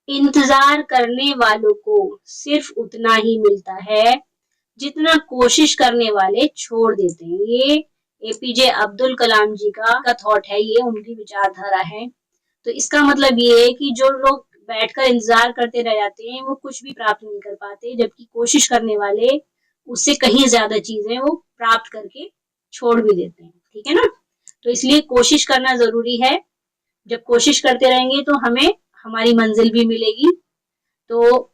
इंतजार करने वालों को सिर्फ उतना ही मिलता है जितना कोशिश करने वाले छोड़ देते हैं। ये एपीजे अब्दुल कलाम जी का थॉट है, ये उनकी विचारधारा है। तो इसका मतलब ये है कि जो लोग बैठकर इंतजार करते रह जाते हैं वो कुछ भी प्राप्त नहीं कर पाते, जबकि कोशिश करने वाले उससे कहीं ज्यादा चीजें वो प्राप्त करके छोड़ भी देते हैं। ठीक है ना? तो इसलिए कोशिश करना जरूरी है। जब कोशिश करते रहेंगे तो हमें हमारी मंजिल भी मिलेगी। तो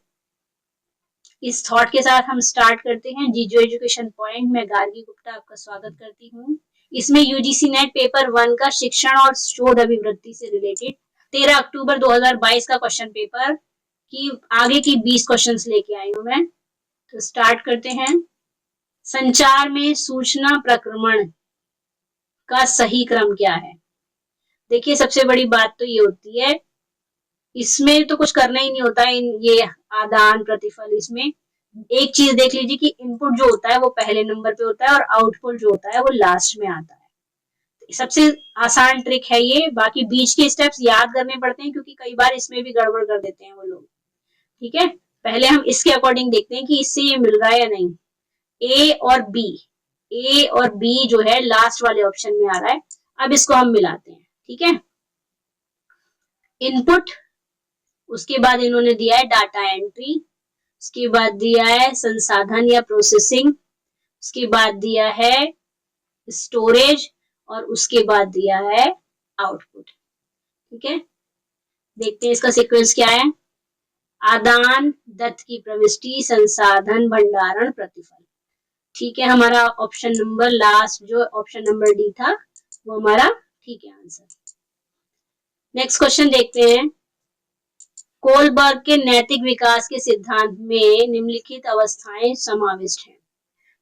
इस थॉट के साथ हम स्टार्ट करते हैं जीजो एजुकेशन पॉइंट में। गार्गी गुप्ता आपका स्वागत करती हूँ। इसमें यूजीसी नेट पेपर 1 का शिक्षण और शोध अभिवृत्ति से रिलेटेड 13 अक्टूबर 2022 का क्वेश्चन पेपर की आगे की 20 क्वेश्चंस लेके आई हूँ मैं। तो स्टार्ट करते हैं। संचार में सूचना प्रक्रमण का सही क्रम क्या है? देखिए, सबसे बड़ी बात तो ये होती है, इसमें तो कुछ करना ही नहीं होता है। ये आदान प्रतिफल, इसमें एक चीज देख लीजिए कि इनपुट जो होता है वो पहले नंबर पे होता है और आउटपुट जो होता है वो लास्ट में आता है। सबसे आसान ट्रिक है ये। बाकी बीच के स्टेप्स याद करने पड़ते हैं क्योंकि कई बार इसमें भी गड़बड़ कर देते हैं वो लोग। ठीक है, पहले हम इसके अकॉर्डिंग देखते हैं कि इससे ये मिल रहा है या नहीं। ए और बी जो है लास्ट वाले ऑप्शन में आ रहा है। अब इसको हम मिलाते हैं। ठीक है, इनपुट, उसके बाद इन्होंने दिया है डाटा एंट्री, उसके बाद दिया है संसाधन या प्रोसेसिंग, उसके बाद दिया है स्टोरेज और उसके बाद दिया है आउटपुट। ठीक है, देखते हैं इसका सीक्वेंस क्या है। आदान, दत्त की प्रविष्टि, संसाधन, भंडारण, प्रतिफल। ठीक है, हमारा ऑप्शन नंबर लास्ट जो ऑप्शन नंबर डी था वो हमारा ठीक है आंसर। नेक्स्ट क्वेश्चन देखते हैं। कोलबर्ग के नैतिक विकास के सिद्धांत में निम्नलिखित अवस्थाएं समाविष्ट हैं।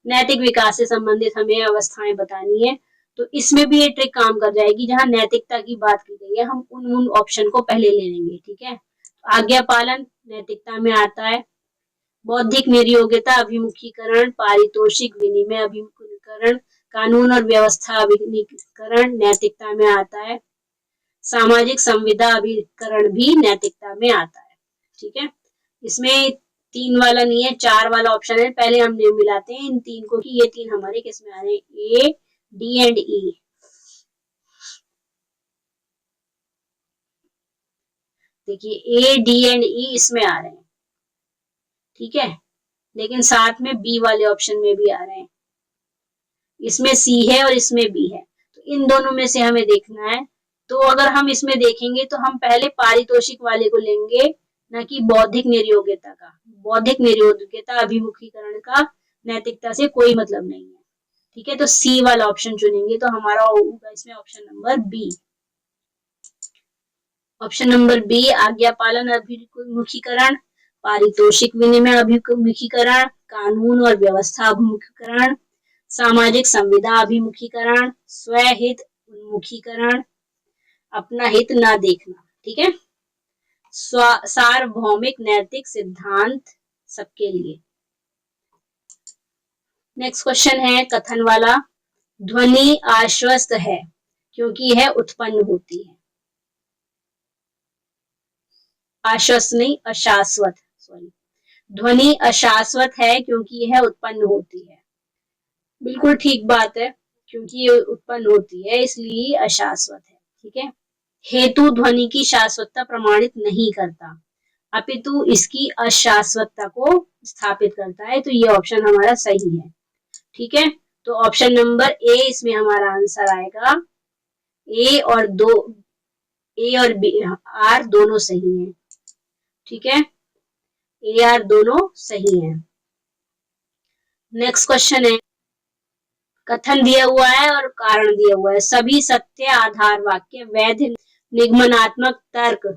नैतिक विकास से संबंधित हमें अवस्थाएं बतानी है। तो इसमें भी ये ट्रिक काम कर जाएगी। जहां नैतिकता की बात की गई है हम उन ऑप्शन को पहले ले लेंगे। ठीक है, आज्ञा पालन नैतिकता में आता है। बौद्धिक निर्योग्यता, अभिमुखीकरण, पारितोषिक विनिमय अभिमुखीकरण, कानून और व्यवस्था अभिमुखीकरण नैतिकता में आता है। सामाजिक संविदा अभिकरण भी नैतिकता में आता है। ठीक है, इसमें 3 वाला नहीं है, 4 वाला ऑप्शन है। पहले हम मिलाते हैं इन 3 को कि ये 3 हमारे किस में आ रहे हैं, ए, डी एंड ई। देखिए ए, डी एंड ई इसमें आ रहे हैं। ठीक है, लेकिन साथ में बी वाले ऑप्शन में भी आ रहे हैं। इसमें सी है और इसमें बी है, तो इन दोनों में से हमें देखना है। तो अगर हम इसमें देखेंगे तो हम पहले पारितोषिक वाले को लेंगे, न कि बौद्धिक निर्योग्यता का। बौद्धिक निर्योग्यता अभिमुखीकरण का नैतिकता से कोई मतलब नहीं है। ठीक है, तो सी वाला ऑप्शन चुनेंगे तो हमारा होगा इसमें option number B. Option number B, आज्ञा पालन अभिमुखीकरण, पारितोषिक विनिमय अभिमुखीकरण, कानून और व्यवस्था अभिमुखीकरण, सामाजिक संविदा अभिमुखीकरण, स्वहित उन्मुखीकरण, अपना हित ना देखना। ठीक है, सार्वभौमिक नैतिक सिद्धांत सबके लिए। नेक्स्ट क्वेश्चन है कथन वाला। ध्वनि आश्वस्त है क्योंकि यह उत्पन्न होती है। आश्वस्त नहीं, अशाश्वत, सॉरी। ध्वनि अशाश्वत है क्योंकि यह उत्पन्न होती है। बिल्कुल ठीक बात है, क्योंकि ये उत्पन्न होती है इसलिए अशाश्वत है। ठीक है, हेतु ध्वनि की शाश्वतता प्रमाणित नहीं करता अपितु इसकी अशाश्वतता को स्थापित करता है। तो ये ऑप्शन हमारा सही है। ठीक है, तो ऑप्शन नंबर ए इसमें हमारा आंसर आएगा। ए और बी, आर दोनों सही हैं। ठीक है, ए आर दोनों सही हैं। नेक्स्ट क्वेश्चन है, कथन दिया हुआ है और कारण दिया हुआ है। सभी सत्य आधार वाक्य वैध निगमनात्मक तर्क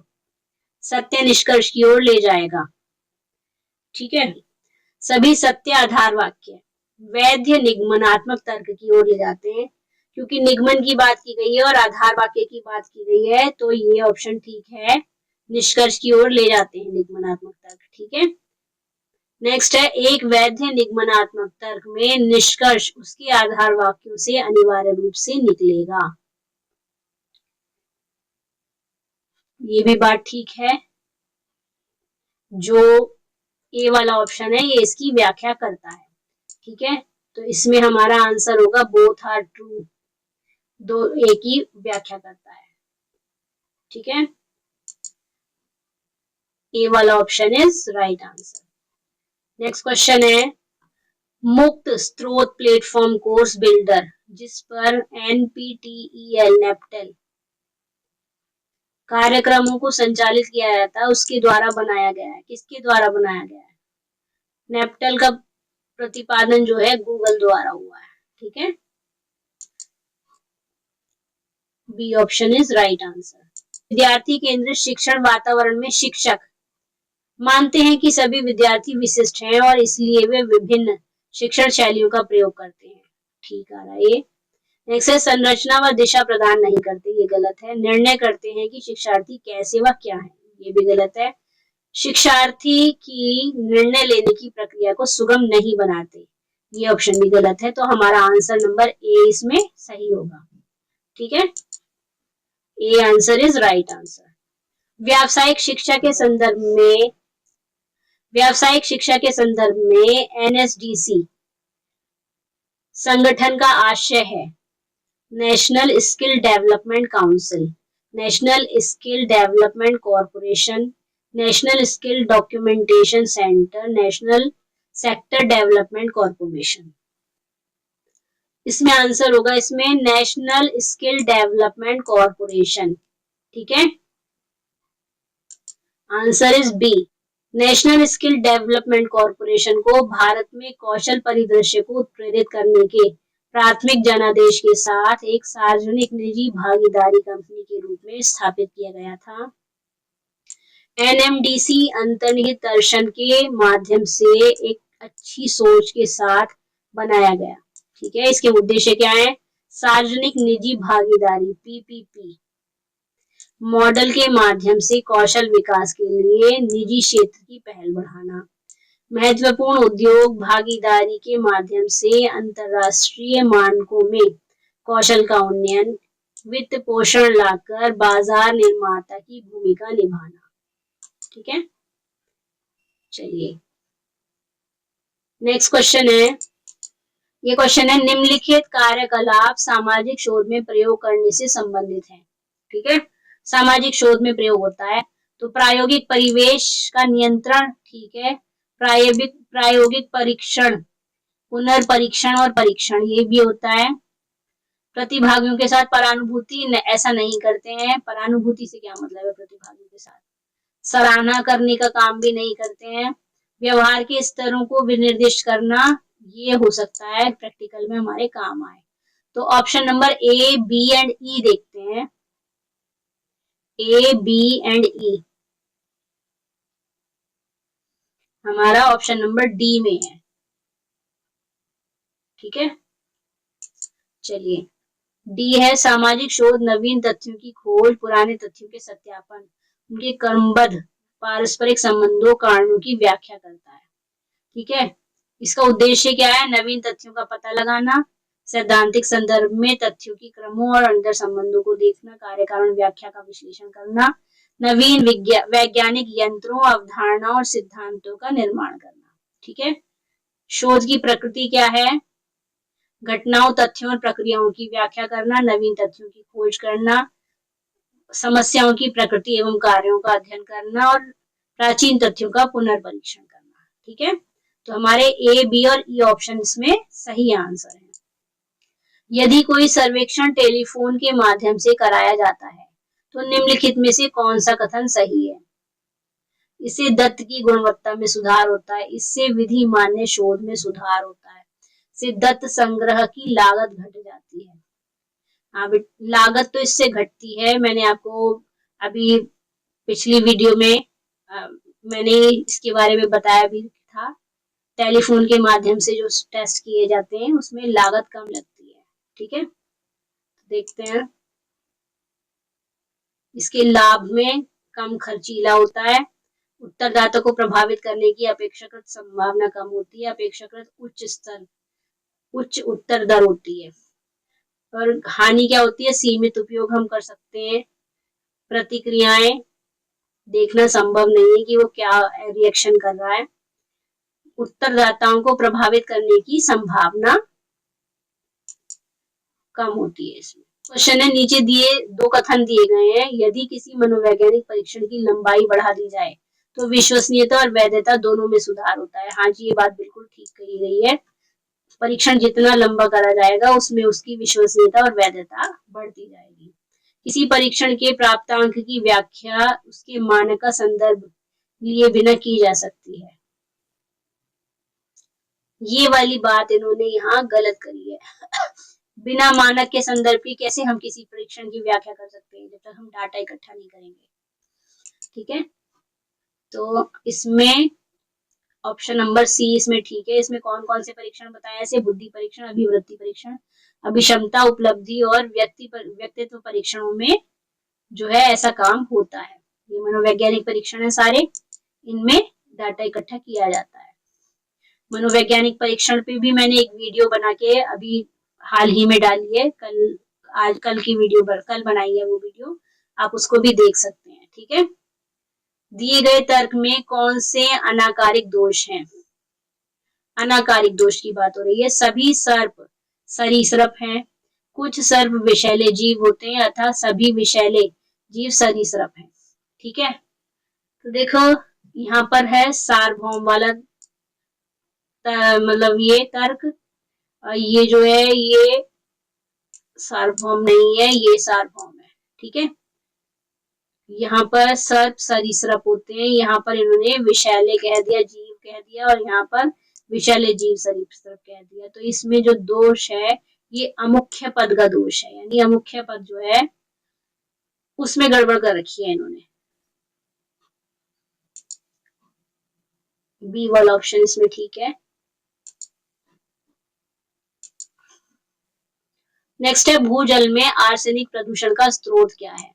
सत्य निष्कर्ष की ओर ले जाएगा। ठीक है, सभी सत्य आधार वाक्य वैध निगमनात्मक तर्क की ओर ले जाते हैं। क्योंकि निगमन की बात की गई है और आधार वाक्य की बात की गई है, तो ये ऑप्शन ठीक है, निष्कर्ष की ओर ले जाते हैं निगमनात्मक तर्क। ठीक है, नेक्स्ट है, एक वैध निगमनात्मक तर्क में निष्कर्ष उसके आधार वाक्यों से अनिवार्य रूप से निकलेगा। ये भी बात ठीक है। जो ए वाला ऑप्शन है ये इसकी व्याख्या करता है। ठीक है, तो इसमें हमारा आंसर होगा बोथ आर ट्रू, दो ए की व्याख्या करता है। ठीक है, ए वाला option is right answer. Next question है मुक्त स्रोत प्लेटफॉर्म कोर्स बिल्डर जिस पर एनपीटीईएल नेप्टल कार्यक्रमों को संचालित किया जाता है उसके द्वारा बनाया गया है। किसके द्वारा बनाया गया है? नेप्टल का प्रतिपादन जो है गूगल द्वारा हुआ है। ठीक है, B option is right answer. विद्यार्थी केंद्रित शिक्षण वातावरण में शिक्षक मानते हैं कि सभी विद्यार्थी विशिष्ट हैं और इसलिए वे विभिन्न शिक्षण शैलियों का प्रयोग करते हैं। ठीक आ रहा है ये। नेक्स्ट है संरचना व दिशा प्रदान नहीं करते, ये गलत है। निर्णय करते हैं कि शिक्षार्थी कैसे व क्या है, ये भी गलत है। शिक्षार्थी की निर्णय लेने की प्रक्रिया को सुगम नहीं बनाते, ये ऑप्शन भी गलत है। तो हमारा आंसर नंबर ए इसमें सही होगा। ठीक है, A answer is right answer. व्यावसायिक शिक्षा के संदर्भ में एनएसडीसी संगठन का आशय है national skill development council, national skill development corporation, national skill documentation centre, national sector development corporation. इसमें आंसर होगा इसमें नेशनल स्किल डेवलपमेंट कॉरपोरेशन। ठीक है, answer is B. National skill development corporation को भारत में कौशल परिदृश्य को उत्प्रेरित करने के प्राथमिक जनादेश के साथ एक सार्वजनिक निजी भागीदारी कंपनी के रूप में स्थापित किया गया था। एनएमडीसी अंतर्निहित दर्शन के माध्यम से एक अच्छी सोच के साथ बनाया गया। ठीक है, इसके उद्देश्य क्या है? सार्वजनिक निजी भागीदारी पीपीपी मॉडल के माध्यम से कौशल विकास के लिए निजी क्षेत्र की पहल बढ़ाना, महत्वपूर्ण उद्योग भागीदारी के माध्यम से अंतरराष्ट्रीय मानकों में कौशल का उन्नयन, वित्त पोषण लाकर बाजार निर्माता की भूमिका निभाना। ठीक है, चलिए नेक्स्ट क्वेश्चन है। ये क्वेश्चन है निम्नलिखित कार्यकलाप सामाजिक शोध में प्रयोग करने से संबंधित है। ठीक है, सामाजिक शोध में प्रयोग होता है तो प्रायोगिक परिवेश का नियंत्रण, ठीक है, प्रायोगिक परीक्षण, पुनर्परीक्षण और परीक्षण, ये भी होता है। प्रतिभागियों के साथ परानुभूति ऐसा नहीं करते हैं। परानुभूति से क्या मतलब है? प्रतिभागियों के साथ सराहना करने का काम भी नहीं करते हैं। व्यवहार के स्तरों को विनिर्दिष्ट करना, ये हो सकता है प्रैक्टिकल में हमारे काम आए। तो option number A, B and E देखते हैं। ए, बी एंड ई, हमारा ऑप्शन नंबर डी में है। ठीक है, चलिए डी है सामाजिक शोध नवीन तथ्यों की खोज, पुराने तथ्यों के सत्यापन, उनके क्रमबद्ध पारस्परिक संबंधों, कारणों की व्याख्या करता है। ठीक है, इसका उद्देश्य क्या है? नवीन तथ्यों का पता लगाना, सैद्धांतिक संदर्भ में तथ्यों की क्रमों और अंतर संबंधों को देखना, कार्य कारण व्याख्या का विश्लेषण करना, नवीन वैज्ञानिक यंत्रों, अवधारणाओं और सिद्धांतों का निर्माण करना। ठीक है, शोध की प्रकृति क्या है? घटनाओं, तथ्यों और प्रक्रियाओं की व्याख्या करना, नवीन तथ्यों की खोज करना, समस्याओं की प्रकृति एवं कार्यों का अध्ययन करना और प्राचीन तथ्यों का पुनर्परीक्षण करना। ठीक है, तो हमारे ए, बी और ई ऑप्शन इसमें सही आंसर है। यदि कोई सर्वेक्षण टेलीफोन के माध्यम से कराया जाता है तो निम्नलिखित में से कौन सा कथन सही है? इससे दत्त की गुणवत्ता में सुधार होता है, इससे विधि मान्य शोध में सुधार होता है, इससे दत्त संग्रह की लागत घट जाती है। हाँ, लागत तो इससे घटती है। मैंने आपको अभी पिछली वीडियो में मैंने इसके बारे में बताया भी था। टेलीफोन के माध्यम से जो टेस्ट किए जाते हैं उसमें लागत कम लगती है। ठीक है, देखते हैं। इसके लाभ में कम खर्चीला होता है, उत्तरदाता को प्रभावित करने की अपेक्षाकृत संभावना कम होती है, अपेक्षाकृत उच्च उत्तर दर होती है। और हानि क्या होती है? सीमित उपयोग हम कर सकते हैं, प्रतिक्रियाएं देखना संभव नहीं है कि वो क्या रिएक्शन कर रहा है। उत्तरदाताओं को प्रभावित करने की संभावना कम होती है इसमें। क्वेश्चन है, नीचे दिए दो कथन दिए गए हैं, यदि किसी मनोवैज्ञानिक परीक्षण की लंबाई बढ़ा दी जाए तो विश्वसनीयता और वैधता दोनों में सुधार होता है। हाँ जी, ये बात बिल्कुल ठीक कही गई है। परीक्षण जितना लंबा करा जाएगा उसमें उसकी विश्वसनीयता और वैधता बढ़ती जाएगी। किसी परीक्षण के प्राप्तांक की व्याख्या उसके मानक का संदर्भ लिए बिना की जा सकती है। ये वाली बात इन्होंने यहाँ गलत करी है। बिना मानक के संदर्भ की कैसे हम किसी परीक्षण की व्याख्या कर सकते हैं जब तक हम डाटा इकट्ठा नहीं करेंगे। ठीक है, तो इसमें ऑप्शन नंबर सी इसमें ठीक है। इसमें कौन कौन से परीक्षण बताए ऐसे, बुद्धि परीक्षण, अभिवृत्ति परीक्षण, अभिक्षमता, उपलब्धि और व्यक्तित्व परीक्षणों में जो है ऐसा काम होता है। ये मनोवैज्ञानिक परीक्षण है सारे, इनमें डाटा इकट्ठा किया जाता है। मनोवैज्ञानिक परीक्षण पे भी मैंने एक वीडियो बना के अभी हाल ही में डाली है, कल की वीडियो कल बनाई है वो वीडियो, आप उसको भी देख सकते हैं। ठीक है, दिए गए तर्क में कौन से अनाकारिक दोष हैं? अनाकारिक दोष की बात हो रही है। सभी सर्प सरीसृप हैं, कुछ सर्प विषैले जीव होते हैं अतः सभी विषैले जीव सरीसृप हैं। ठीक है, तो देखो यहाँ पर है सार्वभौम वाला मतलब ये तर्क, ये जो है ये सार्वभौम नहीं है, ये सार्वभौम है। ठीक है, यहाँ पर सर्प सरीसृप होते हैं, यहाँ पर इन्होंने विषैले कह दिया, जीव कह दिया, और यहाँ पर विषैले जीव सरीसृप कह दिया। तो इसमें जो दोष है ये अमुख्य पद का दोष है, यानी अमुख्य पद जो है उसमें गड़बड़ कर रखी है इन्होंने। बी वाला ऑप्शन इसमें ठीक है। नेक्स्ट है, भूजल में आर्सेनिक प्रदूषण का स्रोत क्या है?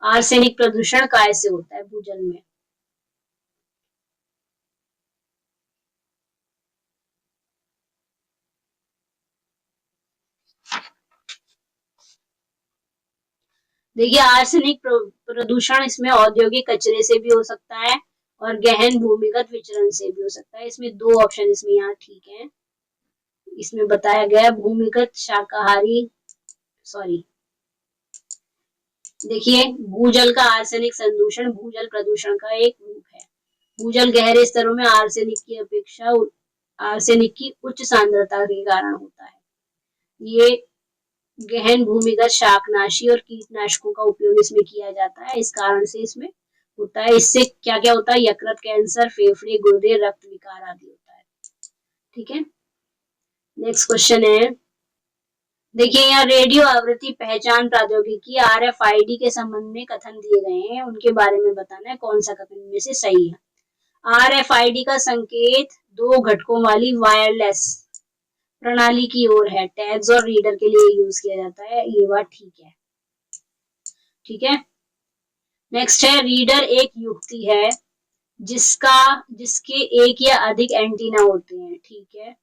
आर्सेनिक प्रदूषण कैसे होता है भूजल में? देखिए, आर्सेनिक प्रदूषण इसमें औद्योगिक कचरे से भी हो सकता है और गहन भूमिगत विचरण से भी हो सकता है। इसमें दो ऑप्शन इसमें यहाँ ठीक है। इसमें बताया गया भूमिगत शाकाहारी, सॉरी, देखिए भूजल का आर्सेनिक संदूषण भूजल प्रदूषण का एक रूप है। भूजल गहरे स्तरों में आर्सेनिक की अपेक्षा आर्सेनिक की उच्च सांद्रता के कारण होता है। ये गहन भूमिगत शाकनाशी और कीटनाशकों का उपयोग इसमें किया जाता है, इस कारण से इसमें होता है। इससे क्या क्या होता है? यकृत कैंसर, फेफड़े, गुर्दे, रक्त विकार आदि होता है। ठीक है, नेक्स्ट क्वेश्चन है, देखिए यहाँ रेडियो आवृत्ति पहचान प्रौद्योगिकी RFID के संबंध में कथन दिए गए हैं, उनके बारे में बताना है कौन सा कथन में से सही है। RFID का संकेत दो घटकों वाली वायरलेस प्रणाली की ओर है, टैग्स और रीडर के लिए यूज किया जाता है, ये बात ठीक है। ठीक है, नेक्स्ट है, रीडर एक युक्ति है जिसके एक या अधिक एंटीना होते हैं। ठीक है,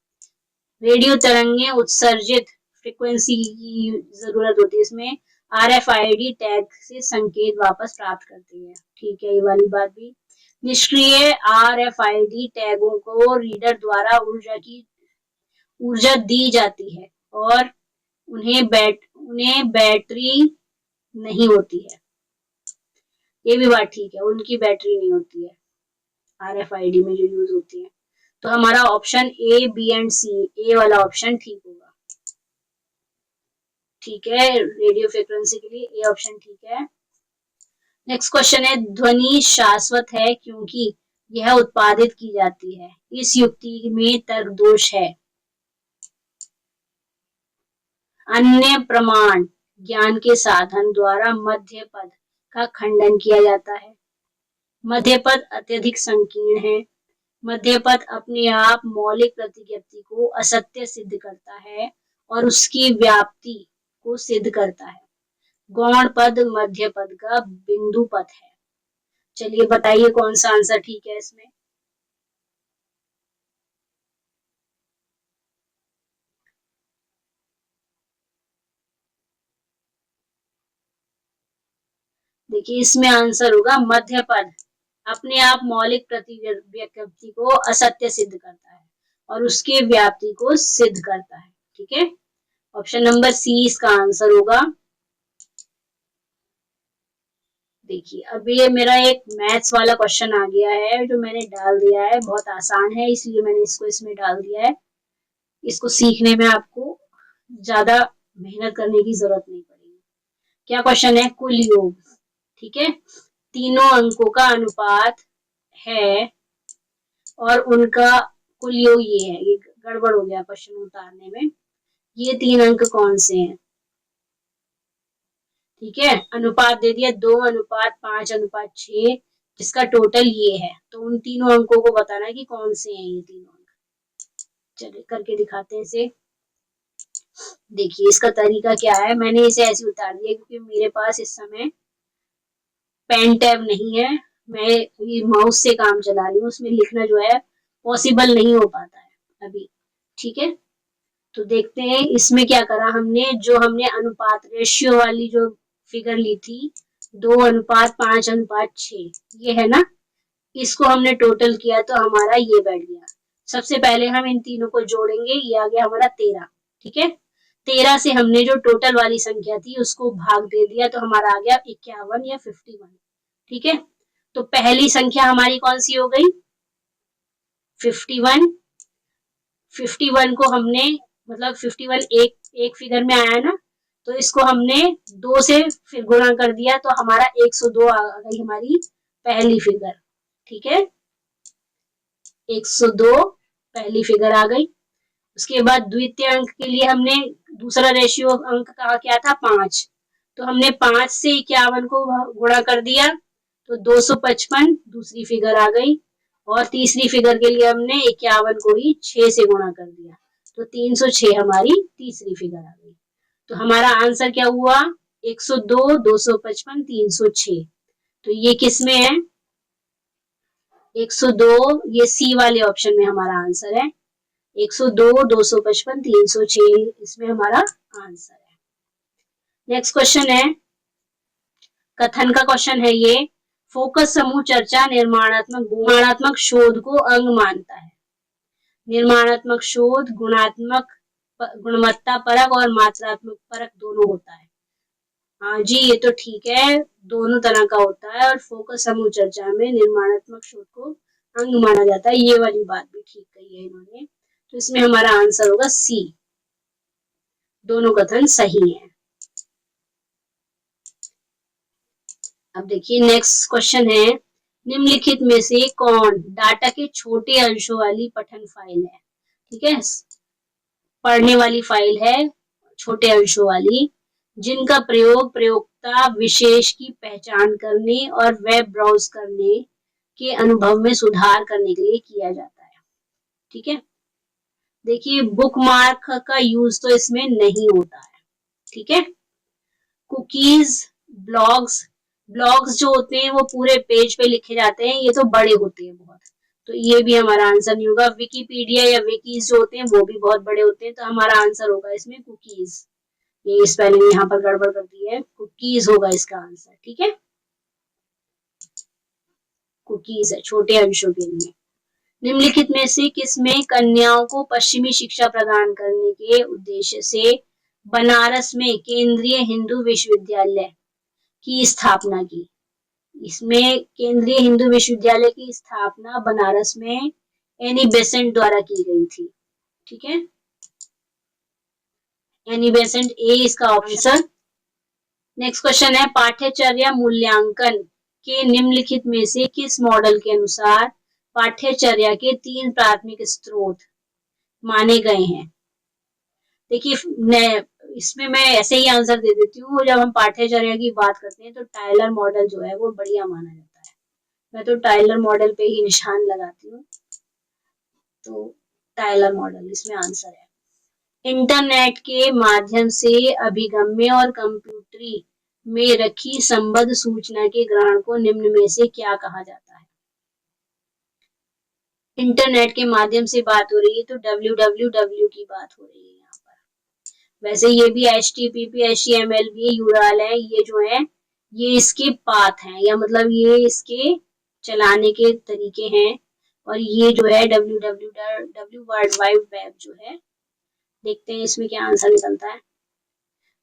रेडियो तरंगें उत्सर्जित फ्रीक्वेंसी की जरूरत होती है, इसमें RFID टैग से संकेत वापस प्राप्त करती है। ठीक है, ये वाली बात भी। निष्क्रिय RFID टैगों को रीडर द्वारा ऊर्जा दी जाती है और उन्हें बैटरी नहीं होती है, ये भी बात ठीक है, उनकी बैटरी नहीं होती है RFID में जो यूज होती है। तो हमारा option A, B and C, ए वाला ऑप्शन ठीक होगा। ठीक है, रेडियो फ्रिक्वेंसी के लिए ए ऑप्शन ठीक है। नेक्स्ट क्वेश्चन है, ध्वनि शाश्वत है क्योंकि यह उत्पादित की जाती है, इस युक्ति में तर्क दोष है। अन्य प्रमाण ज्ञान के साधन द्वारा मध्य पद का खंडन किया जाता है। मध्य पद अत्यधिक संकीर्ण है। मध्य पद अपने आप मौलिक प्रतिज्ञप्ति को असत्य सिद्ध करता है और उसकी व्याप्ति को सिद्ध करता है। गौण पद मध्य पद का बिंदु पद है। चलिए बताइए कौन सा आंसर ठीक है इसमें? देखिए इसमें आंसर होगा मध्य पद अपने आप मौलिक प्रतिव्यक्ति को असत्य सिद्ध करता है और उसके व्याप्ति को सिद्ध करता है। ठीक है, ऑप्शन नंबर सी इसका आंसर होगा। देखिए अब ये मेरा एक मैथ्स वाला क्वेश्चन आ गया है जो मैंने डाल दिया है, बहुत आसान है इसलिए मैंने इसको इसमें डाल दिया है। इसको सीखने में आपको ज्यादा मेहनत करने की जरूरत नहीं पड़ेगी। क्या क्वेश्चन है, कुल योग, ठीक है, तीनों अंकों का अनुपात है और उनका कुल योग ये है। ये गड़बड़ हो गया क्वेश्चन उतारने में। ये तीन अंक कौन से हैं, ठीक है, अनुपात दे दिया 2:5:6 जिसका टोटल ये है। तो उन तीनों अंकों को बताना है कि कौन से हैं ये तीनों अंक। चलिए करके दिखाते हैं इसे। देखिए इसका तरीका क्या है, मैंने इसे ऐसे उतार दिया क्योंकि मेरे पास इस समय पेन टैब नहीं है, मैं ये माउस से काम चला रही हूँ, उसमें लिखना जो है पॉसिबल नहीं हो पाता है अभी। ठीक है, तो देखते हैं इसमें क्या करा हमने। जो हमने अनुपात रेशियो वाली जो फिगर ली थी 2:5:6 ये है ना, इसको हमने टोटल किया तो हमारा ये बैठ गया। सबसे पहले हम इन तीनों को जोड़ेंगे, ये आ गया हमारा 13। ठीक है, 13 से हमने जो टोटल वाली संख्या थी उसको भाग दे दिया तो हमारा आ गया 51 या 51। ठीक है, तो पहली संख्या हमारी कौन सी हो गई, 51। 51 को हमने मतलब 51 एक फिगर में आया ना, तो इसको हमने 2 से फिर गुणा कर दिया तो हमारा 102 आ गई हमारी पहली फिगर। ठीक है, 102 पहली फिगर आ गई। उसके बाद द्वितीय अंक के लिए हमने दूसरा रेशियो अंक का क्या था 5, तो हमने 5 से 51 को गुणा कर दिया तो 255 दूसरी फिगर आ गई। और तीसरी फिगर के लिए हमने 51 को ही 6 से गुणा कर दिया तो 306 हमारी तीसरी फिगर आ गई। तो हमारा आंसर क्या हुआ, 102, 255, 306। तो ये किस में है, 102, ये सी वाले ऑप्शन में हमारा आंसर है। 102, 255, 306 इसमें हमारा आंसर है। नेक्स्ट क्वेश्चन है, कथन का क्वेश्चन है ये। फोकस समूह चर्चा निर्माणात्मक शोध को अंग मानता है। निर्माणात्मक शोध गुणवत्ता परक और मात्रात्मक परक दोनों होता है। हाँ जी ये तो ठीक है, दोनों तरह का होता है और फोकस समूह चर्चा में निर्माणात्मक शोध को अंग माना जाता है, ये वाली बात भी ठीक कही है इन्होंने। तो इसमें हमारा आंसर होगा सी, दोनों कथन सही है। अब देखिए नेक्स्ट क्वेश्चन है, निम्नलिखित में से कौन डाटा के छोटे अंशों वाली पठन फाइल है। ठीक है, पढ़ने वाली फाइल है छोटे अंशों वाली, जिनका प्रयोग प्रयोक्ता विशेष की पहचान करने और वेब ब्राउज करने के अनुभव में सुधार करने के लिए किया जाता है। ठीक है, देखिए बुकमार्क का यूज तो इसमें नहीं होता है। ठीक है, कुकीज, ब्लॉग्स जो होते हैं वो पूरे पेज पे लिखे जाते हैं, ये तो बड़े होते हैं बहुत, तो ये भी हमारा आंसर नहीं होगा। विकिपीडिया या विकीज जो होते हैं वो भी बहुत बड़े होते हैं, तो हमारा आंसर होगा इसमें कुकीज। ये स्पेलिंग यहाँ पर गड़बड़ कर दी है, कुकीज होगा इसका आंसर। ठीक है, कुकीज है छोटे अंशों के लिए। निम्नलिखित में से किसमें कन्याओं को पश्चिमी शिक्षा प्रदान करने के उद्देश्य से बनारस में केंद्रीय हिंदू विश्वविद्यालय की स्थापना की। इसमें केंद्रीय हिंदू विश्वविद्यालय की स्थापना बनारस में एनी बेसेंट द्वारा की गई थी। ठीक है, एनी बेसेंट ए इसका ऑप्शन। नेक्स्ट क्वेश्चन है, पाठ्यचर्या मूल्यांकन के निम्नलिखित में से किस मॉडल के अनुसार पाठ्यचर्या के 3 प्राथमिक स्रोत माने गए हैं। देखिए इसमें मैं ऐसे ही आंसर दे देती हूँ, जब हम पाठ्यचर्या की बात करते हैं तो टाइलर मॉडल जो है वो बढ़िया माना जाता है। मैं तो टाइलर मॉडल पे ही निशान लगाती हूँ, तो टाइलर मॉडल इसमें आंसर है। इंटरनेट के माध्यम से अभिगम्य और कंप्यूटरी में रखी संबद्ध सूचना के ग्रहण को निम्न में से क्या कहा जाता है। इंटरनेट के माध्यम से बात हो रही है तो www की बात हो रही है यहाँ पर। वैसे ये भी HTTP HTML भी URL है, ये जो है ये इसके पाथ हैं, या मतलब ये इसके चलाने के तरीके हैं। और ये जो है www वर्ल्ड वाइड वेब जो है, देखते हैं इसमें क्या आंसर निकलता है।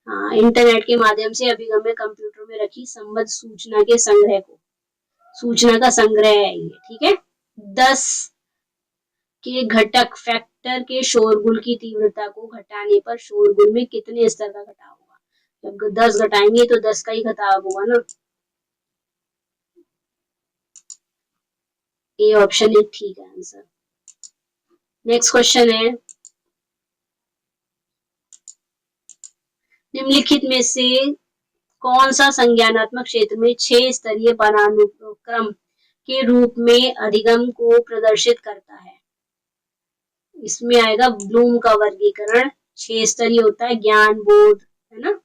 हाँ, इंटरनेट के माध्यम से अभिगम में कंप्यूटर में रखी संबद्ध सूचना का संग्रह है ये, ठीक है। 10 के घटक फैक्टर के शोरगुल की तीव्रता को घटाने पर शोरगुल में कितने स्तर का घटाव होगा? जब 10 घटाएंगे तो 10 का ही घटाव होगा ना। ए ऑप्शन एक ठीक है आंसर। नेक्स्ट क्वेश्चन है, निम्नलिखित में से कौन सा संज्ञानात्मक क्षेत्र में 6 स्तरीय पदानुक्रम के रूप में अधिगम को प्रदर्शित करता है? इसमें आएगा ब्लूम का वर्गीकरण। 6 स्तरीय होता है, ज्ञान, बोध, है ना।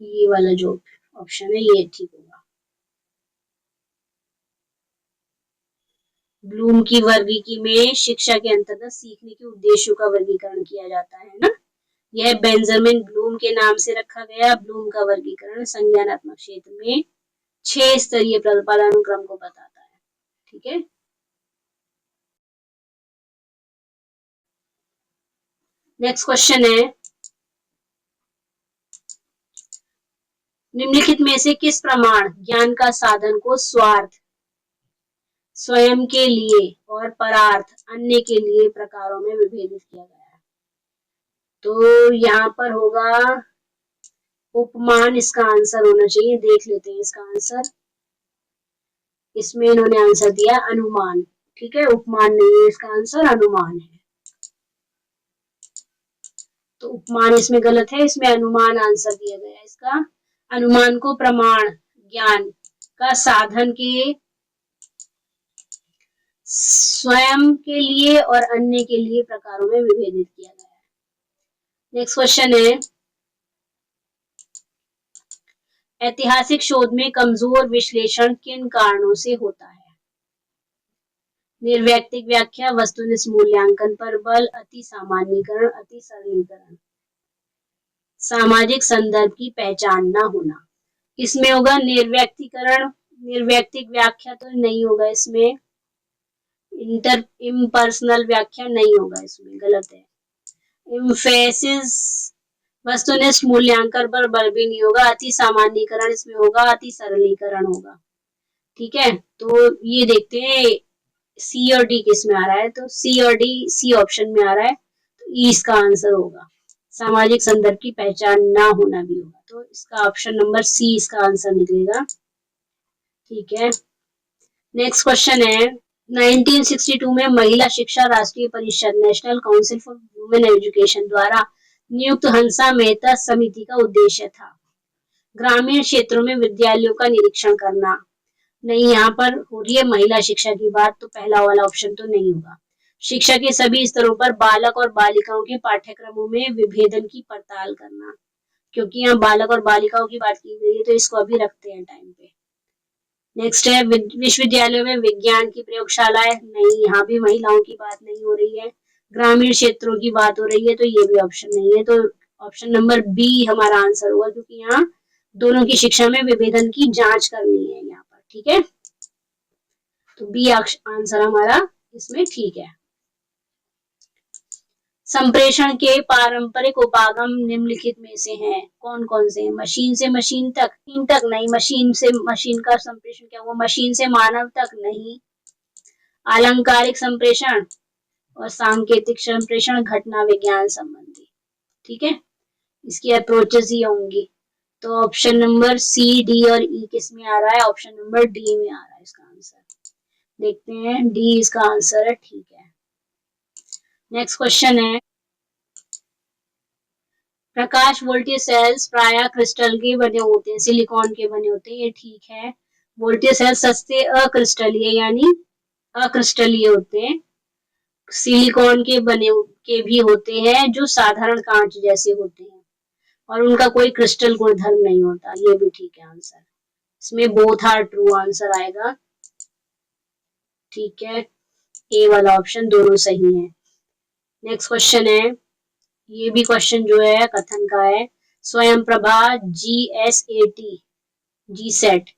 ये वाला जो ऑप्शन है ये ठीक होगा। ब्लूम की वर्गीकी में शिक्षा के अंतर्गत सीखने के उद्देश्यों का वर्गीकरण किया जाता है ना। यह बेंजामिन ब्लूम के नाम से रखा गया। ब्लूम का वर्गीकरण संज्ञानात्मक क्षेत्र में 6 स्तरीय पदानुक्रम को बताता है, ठीक है। नेक्स्ट क्वेश्चन है, निम्नलिखित में से किस प्रमाण ज्ञान का साधन को स्वार्थ, स्वयं के लिए और परार्थ, अन्य के लिए प्रकारों में विभेदित किया गया है? तो यहाँ पर होगा उपमान, इसका आंसर होना चाहिए। देख लेते हैं इसका आंसर। इसमें इन्होंने आंसर दिया अनुमान, ठीक है, उपमान नहीं है इसका आंसर, अनुमान है। तो उपमान इसमें गलत है, इसमें अनुमान आंसर दिया गया है इसका। अनुमान को प्रमाण ज्ञान का साधन के स्वयं के लिए और अन्य के लिए प्रकारों में विभेदित किया गया है। नेक्स्ट क्वेश्चन है, ऐतिहासिक शोध में कमजोर विश्लेषण किन कारणों से होता है? निर्वैयक्तिक व्याख्या, वस्तुनिष्ठ मूल्यांकन पर बल, अति सामान्यीकरण, अति सरलीकरण, सामाजिक संदर्भ की पहचान न होना। इसमें होगा निर्वैयक्तिकरण, निर्वैयक्तिक व्याख्या तो नहीं होगा इसमें, इम्पर्सनल व्याख्या नहीं होगा इसमें, गलत है। इम्फेसिस, वस्तुनिष्ठ मूल्यांकन पर बल भी नहीं होगा। अति सामान्यीकरण इसमें होगा, अति सरलीकरण होगा, ठीक है। तो ये देखते हैं सी और डी किस में आ रहा है। तो सी और डी, सी ऑप्शन में आ रहा है, तो ई इसका आंसर होगा। सामाजिक संदर्भ की पहचान ना होना भी होगा, तो इसका ऑप्शन नंबर सी इसका आंसर निकलेगा, ठीक है। नेक्स्ट क्वेश्चन है, 1962 में महिला शिक्षा राष्ट्रीय परिषद national council for women education द्वारा नियुक्त हंसा मेहता समिति का उद्देश्य था ग्रामीण क्षेत्रों में विद्यालयों का निरीक्षण करना। नहीं, यहाँ पर हो रही है महिला शिक्षा की बात, तो पहला वाला ऑप्शन तो नहीं होगा। शिक्षा के सभी स्तरों पर बालक और बालिकाओं के पाठ्यक्रमों में विभेदन की पड़ताल करना, क्योंकि यहाँ बालक और बालिकाओं की बात की गई है, तो इसको अभी रखते हैं टाइम पे। नेक्स्ट है, विश्वविद्यालयों में विज्ञान की प्रयोगशालाएं। नहीं, यहाँ भी महिलाओं की बात नहीं हो रही है। ग्रामीण क्षेत्रों की बात हो रही है, तो ये भी ऑप्शन नहीं है। तो ऑप्शन नंबर बी हमारा आंसर होगा, क्योंकि यहाँ दोनों की शिक्षा में विभेदन की जांच करनी है यहाँ पर, ठीक है। तो बी आंसर हमारा इसमें ठीक है। संप्रेषण के पारंपरिक उपागम निम्नलिखित में से हैं, कौन कौन से? मशीन से मशीन तक नहीं, मशीन से मशीन का संप्रेषण क्या हुआ? मशीन से मानव तक नहीं। अलंकारिक संप्रेषण और सांकेतिक संप्रेषण घटना विज्ञान संबंधी, ठीक है। इसकी अप्रोचेस ही होंगी। तो ऑप्शन नंबर सी, डी और ई किस में आ रहा है? ऑप्शन नंबर डी में आ रहा है इसका आंसर। देखते हैं, डी इसका आंसर है, ठीक है। नेक्स्ट क्वेश्चन है, प्रकाश वोल्टेज सेल्स प्रायः क्रिस्टल के बने होते हैं, सिलिकॉन के बने होते हैं, ये ठीक है। वोल्टेज सेल्स सस्ते अक्रिस्टलीय यानी अक्रिस्टलीय होते हैं। सिलिकॉन के बने के भी होते हैं जो साधारण कांच जैसे होते हैं, और उनका कोई क्रिस्टल गुणधर्म नहीं होता, ये भी ठीक है आंसर। इसमें बोथ आर ट्रू आंसर आएगा, ठीक है। ए वाला ऑप्शन दोनों सही है। नेक्स्ट क्वेश्चन है, ये भी क्वेश्चन जो है कथन का है, स्वयं प्रभा GSAT जीसैट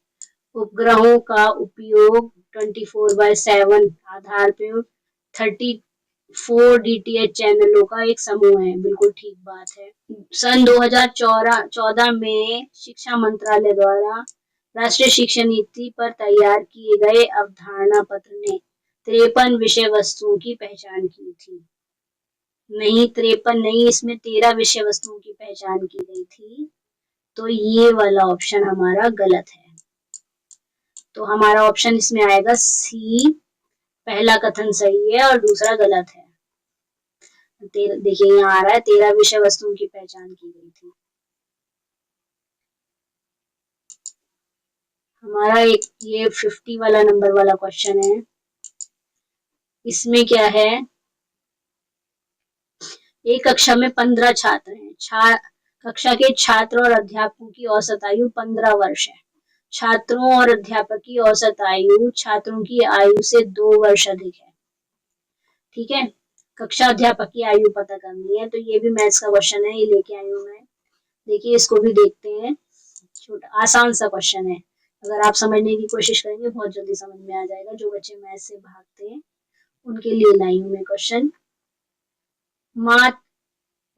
उपग्रहों का उपयोग 24/7 आधार पे 34 डीटीएच चैनलों का एक समूह है। बिल्कुल ठीक बात है। सन 2014 में शिक्षा मंत्रालय द्वारा राष्ट्रीय शिक्षा नीति पर तैयार किए गए अवधारणा पत्र ने 53 विषय वस्तुओं की पहचान की थी। नहीं, 53 नहीं, इसमें 13 विषय वस्तुओं की पहचान की गई थी। तो ये वाला ऑप्शन हमारा गलत है। तो हमारा ऑप्शन इसमें आएगा सी, पहला कथन सही है और दूसरा गलत है। देखिए यहाँ आ रहा है 13 विषय वस्तुओं की पहचान की गई थी। हमारा एक ये 50 वाला नंबर वाला क्वेश्चन है। इसमें क्या है, एक कक्षा में 15 छात्र हैं। कक्षा के छात्र और अध्यापकों की औसत आयु 15 वर्ष है। छात्रों और अध्यापक की औसत आयु छात्रों की आयु से 2 वर्ष अधिक है। ठीक है, कक्षा अध्यापक की आयु पता करनी है। तो ये भी मैथ्स का क्वेश्चन है, ये लेके आई हूँ मैं। देखिए इसको भी देखते हैं। छोटा आसान सा क्वेश्चन है, अगर आप समझने की कोशिश करेंगे बहुत जल्दी समझ में आ जाएगा। जो बच्चे मैथ्स से भागते हैं उनके लिए लाई हूँ मैं क्वेश्चन।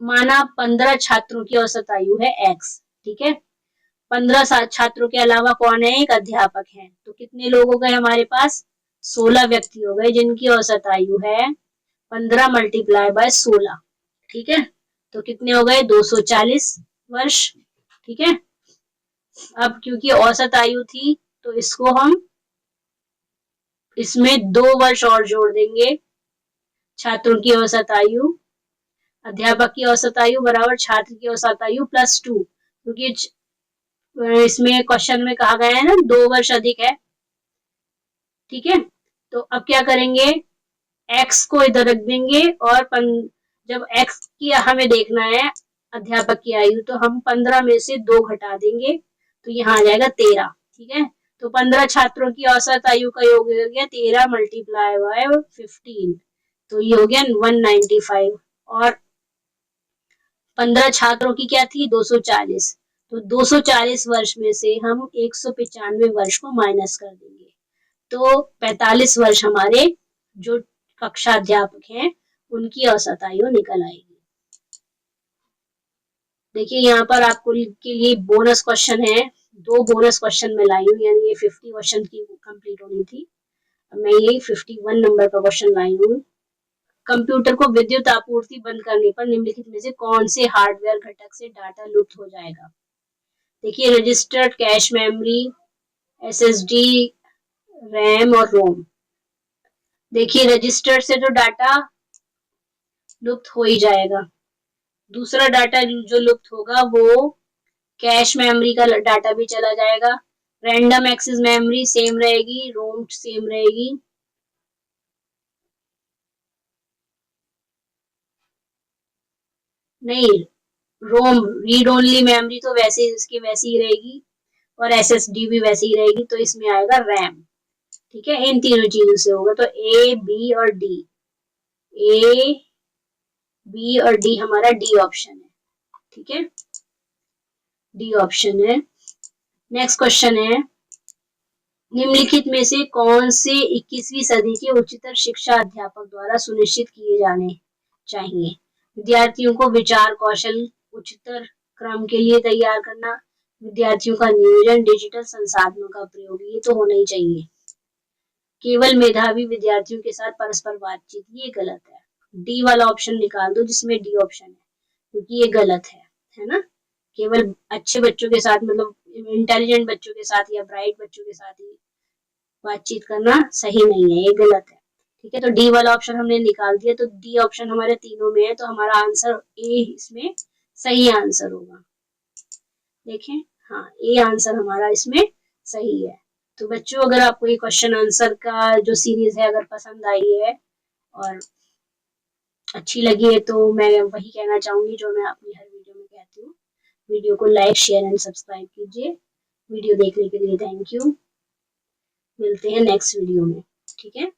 माना 15 छात्रों की औसत आयु है x। ठीक है, 15 छात्रों के अलावा कौन है, एक अध्यापक है। तो कितने लोग हो गए हमारे पास, 16 व्यक्ति हो गए जिनकी औसत आयु है 15 मल्टीप्लाई बाय 16। ठीक है, तो कितने हो गए, 240 वर्ष। ठीक है, अब क्योंकि औसत आयु थी तो इसको हम इसमें 2 वर्ष और जोड़ देंगे। छात्रों की औसत आयु, अध्यापक की औसत आयु बराबर छात्र की औसत आयु प्लस 2, क्योंकि इसमें क्वेश्चन में कहा गया है ना 2 वर्ष अधिक है। ठीक है, तो अब क्या करेंगे, x को इधर रख देंगे और जब x की हमें देखना है अध्यापक की आयु, तो हम 15 में से 2 घटा देंगे तो यहाँ आ जाएगा 13। ठीक है, तो 15 छात्रों की औसत आयु का योग हो गया 13 मल्टीप्लाई बाय 15, तो ये हो गया 195। और 15 छात्रों की क्या थी, 240। तो 240 वर्ष में से हम 195 वर्ष को माइनस कर देंगे तो 45 वर्ष हमारे जो कक्षा अध्यापक हैं उनकी औसत आयु निकल आएगी। देखिए यहाँ पर आपको के लिए बोनस क्वेश्चन है, 2 बोनस क्वेश्चन में लाई हूँ, यानी ये 50 क्वेश्चन की कंप्लीट होनी थी। मैं यही 51 नंबर का क्वेश्चन लाई हूँ। कंप्यूटर को विद्युत आपूर्ति बंद करने पर निम्नलिखित में से कौन से हार्डवेयर घटक से डाटा लुप्त हो जाएगा। देखिए register, cache memory, SSD, RAM और रोम। देखिए रजिस्टर से तो डाटा लुप्त हो ही जाएगा। दूसरा डाटा जो लुप्त होगा वो कैश मेमोरी का डाटा भी चला जाएगा। रैंडम एक्सेस मेमोरी सेम रहेगी, रोम सेम रहेगी। नहीं, रोम रीड ओनली मेमोरी तो वैसे इसकी वैसी ही रहेगी और एसएसडी भी वैसी ही रहेगी, तो इसमें आएगा रैम। ठीक है, इन तीनों चीजों से होगा। तो ए, बी और डी, ए, बी और डी हमारा डी ऑप्शन है। ठीक है, डी ऑप्शन है। नेक्स्ट क्वेश्चन है, निम्नलिखित में से कौन से 21वीं सदी के उच्चतर शिक्षा अध्यापक द्वारा सुनिश्चित किए जाने चाहिए। विद्यार्थियों को विचार कौशल उच्चतर क्रम के लिए तैयार करना, विद्यार्थियों का नियोजन, डिजिटल संसाधनों का प्रयोग, ये तो होना ही चाहिए। केवल मेधावी विद्यार्थियों के साथ परस्पर बातचीत, ये गलत है। डी वाला ऑप्शन निकाल दो जिसमें डी ऑप्शन है, क्योंकि ये गलत है ना। केवल अच्छे बच्चों के साथ, मतलब इंटेलिजेंट बच्चों के साथ या ब्राइट बच्चों के साथ ही बातचीत करना सही नहीं है, ये गलत है। ठीक है, तो डी वाला ऑप्शन हमने निकाल दिया, तो डी ऑप्शन हमारे तीनों में है, तो हमारा आंसर ए इसमें सही आंसर होगा। देखें, हाँ ए आंसर हमारा इसमें सही है। तो बच्चों अगर आपको ये क्वेश्चन आंसर का जो सीरीज है अगर पसंद आई है और अच्छी लगी है तो मैं वही कहना चाहूंगी जो मैं अपनी हर वीडियो में कहती हूँ, वीडियो को लाइक, शेयर एंड सब्सक्राइब कीजिए। वीडियो देखने के लिए थैंक यू। मिलते हैं नेक्स्ट वीडियो में। ठीक है।